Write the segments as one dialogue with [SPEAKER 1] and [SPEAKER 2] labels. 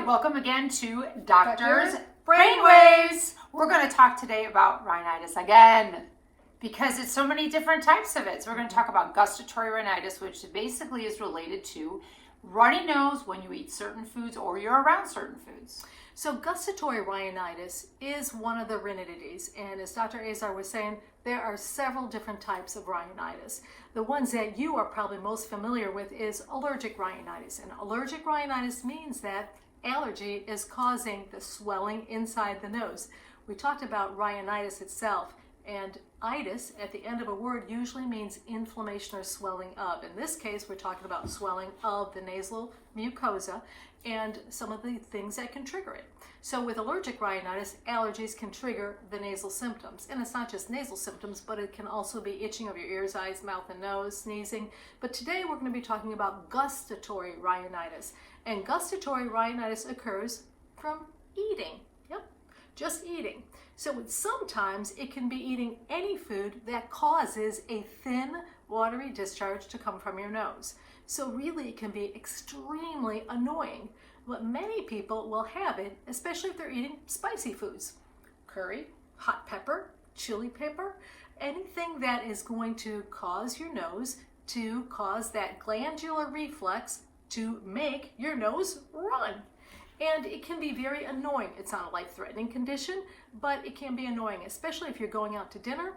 [SPEAKER 1] Hi, welcome again to Doctor's Brainwaves. We're going to talk today about rhinitis again because it's so many different types of it. So we're going to talk about gustatory rhinitis, which basically is related to runny nose when you eat certain foods or you're around certain foods.
[SPEAKER 2] So gustatory rhinitis is one of the rhinitis, and as Dr. Azar was saying, there are several different types of rhinitis. The ones that you are probably most familiar with is allergic rhinitis, and allergic rhinitis means that allergy is causing the swelling inside the nose. We talked about rhinitis itself, and itis at the end of a word usually means inflammation or swelling of. In this case, we're talking about swelling of the nasal mucosa and some of the things that can trigger it. So with allergic rhinitis, allergies can trigger the nasal symptoms. And it's not just nasal symptoms, but it can also be itching of your ears, eyes, mouth, and nose, sneezing. But today we're going to be talking about gustatory rhinitis. And gustatory rhinitis occurs from eating. Yep, just eating. So sometimes it can be eating any food that causes a thin, watery discharge to come from your nose. So really it can be extremely annoying. But many people will have it, especially if they're eating spicy foods. Curry, hot pepper, chili pepper, anything that is going to cause your nose to cause that glandular reflex to make your nose run. And it can be very annoying. It's not a life-threatening condition, but it can be annoying, especially if you're going out to dinner.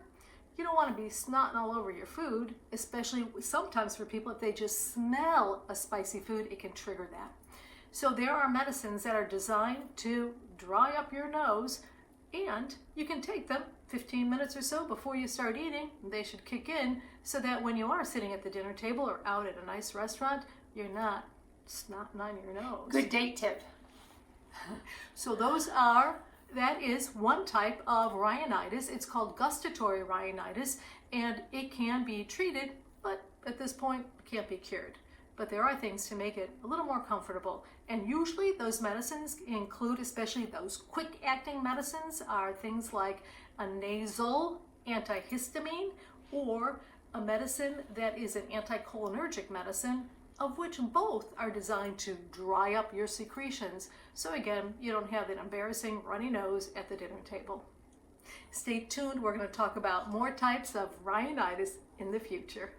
[SPEAKER 2] You don't want to be snotting all over your food, especially sometimes for people, if they just smell a spicy food, it can trigger that. So there are medicines that are designed to dry up your nose, and you can take them 15 minutes or so before you start eating. They should kick in so that when you are sitting at the dinner table or out at a nice restaurant, you're not snotting on your nose.
[SPEAKER 1] Good date tip.
[SPEAKER 2] So that is one type of rhinitis. It's called gustatory rhinitis, and it can be treated, but at this point, it can't be cured. But there are things to make it a little more comfortable. And usually those medicines include, especially those quick-acting medicines, are things like a nasal antihistamine or a medicine that is an anticholinergic medicine, of which both are designed to dry up your secretions. So again, you don't have that embarrassing runny nose at the dinner table. Stay tuned. We're going to talk about more types of rhinitis in the future.